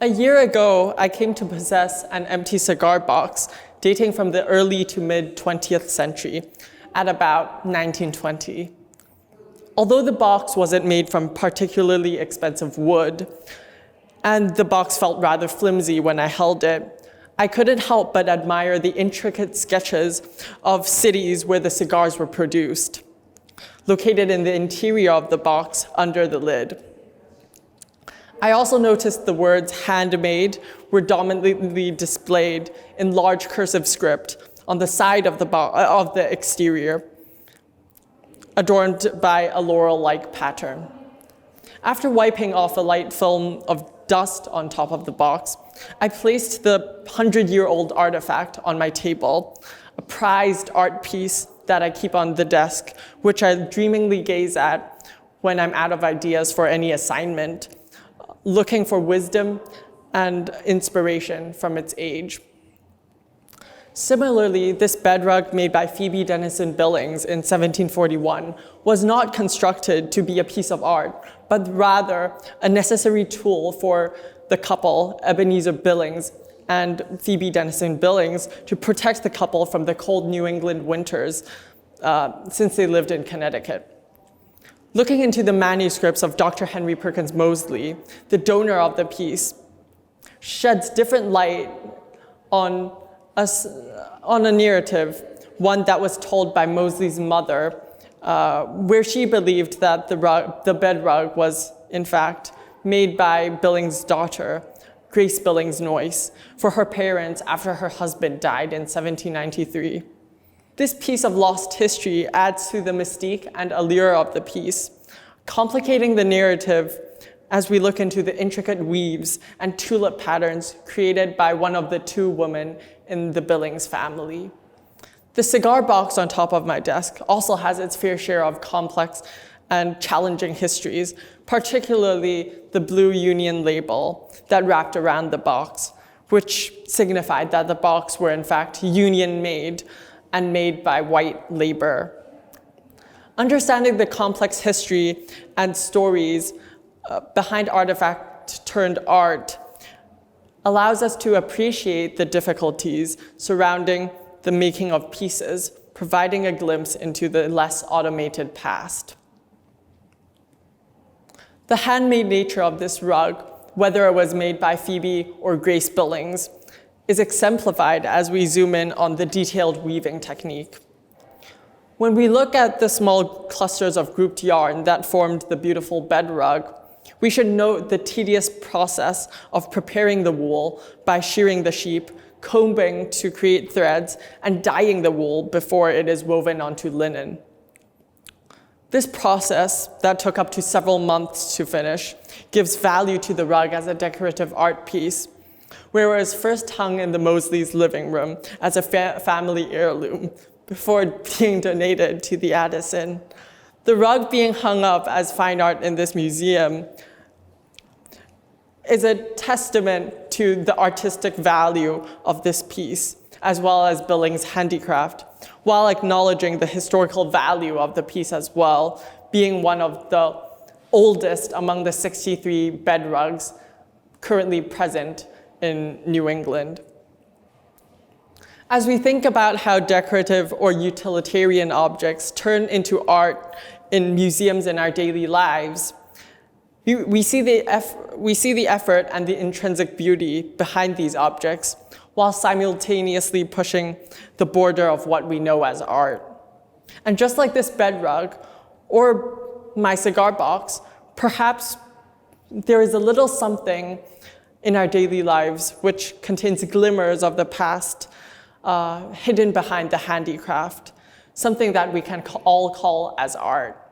A year ago, I came to possess an empty cigar box dating from the early to mid 20th century at about 1920. Although the box wasn't made from particularly expensive wood, and the box felt rather flimsy when I held it, I couldn't help but admire the intricate sketches of cities where the cigars were produced, located in the interior of the box under the lid. I also noticed the words handmade were dominantly displayed in large cursive script on the side of the exterior, adorned by a laurel-like pattern. After wiping off a light film of dust on top of the box, I placed the 100-year-old artifact on my table, a prized art piece that I keep on the desk, which I dreamingly gaze at when I'm out of ideas for any assignment, looking for wisdom and inspiration from its age. Similarly, this bedrug made by Phoebe Denison Billings in 1741 was not constructed to be a piece of art, but rather a necessary tool for the couple, Ebenezer Billings and Phoebe Denison Billings, to protect the couple from the cold New England winters since they lived in Connecticut. Looking into the manuscripts of Dr. Henry Perkins Moseley, the donor of the piece, sheds different light on a narrative, one that was told by Moseley's mother, where she believed that the bed rug was, in fact, made by Billings' daughter, Grace Billings Noyce, for her parents after her husband died in 1793. This piece of lost history adds to the mystique and allure of the piece, complicating the narrative as we look into the intricate weaves and tulip patterns created by one of the two women in the Billings family. The cigar box on top of my desk also has its fair share of complex and challenging histories, particularly the blue Union label that wrapped around the box, which signified that the box were in fact Union-made and made by white labor. Understanding the complex history and stories behind artifact turned art allows us to appreciate the difficulties surrounding the making of pieces, providing a glimpse into the less automated past. The handmade nature of this rug, whether it was made by Phoebe or Grace Billings, is exemplified as we zoom in on the detailed weaving technique. When we look at the small clusters of grouped yarn that formed the beautiful bed rug, we should note the tedious process of preparing the wool by shearing the sheep, combing to create threads, and dyeing the wool before it is woven onto linen. This process, that took up to several months to finish, gives value to the rug as a decorative art piece, where it was first hung in the Moseley's living room as a family heirloom before being donated to the Addison. The rug being hung up as fine art in this museum is a testament to the artistic value of this piece, as well as Billings' handicraft, while acknowledging the historical value of the piece as well, being one of the oldest among the 63 bed rugs currently present in New England. As we think about how decorative or utilitarian objects turn into art in museums in our daily lives, we see the effort and the intrinsic beauty behind these objects, while simultaneously pushing the border of what we know as art. And just like this bed rug or my cigar box, perhaps there is a little something in our daily lives which contains glimmers of the past hidden behind the handicraft, something that we can all call as art.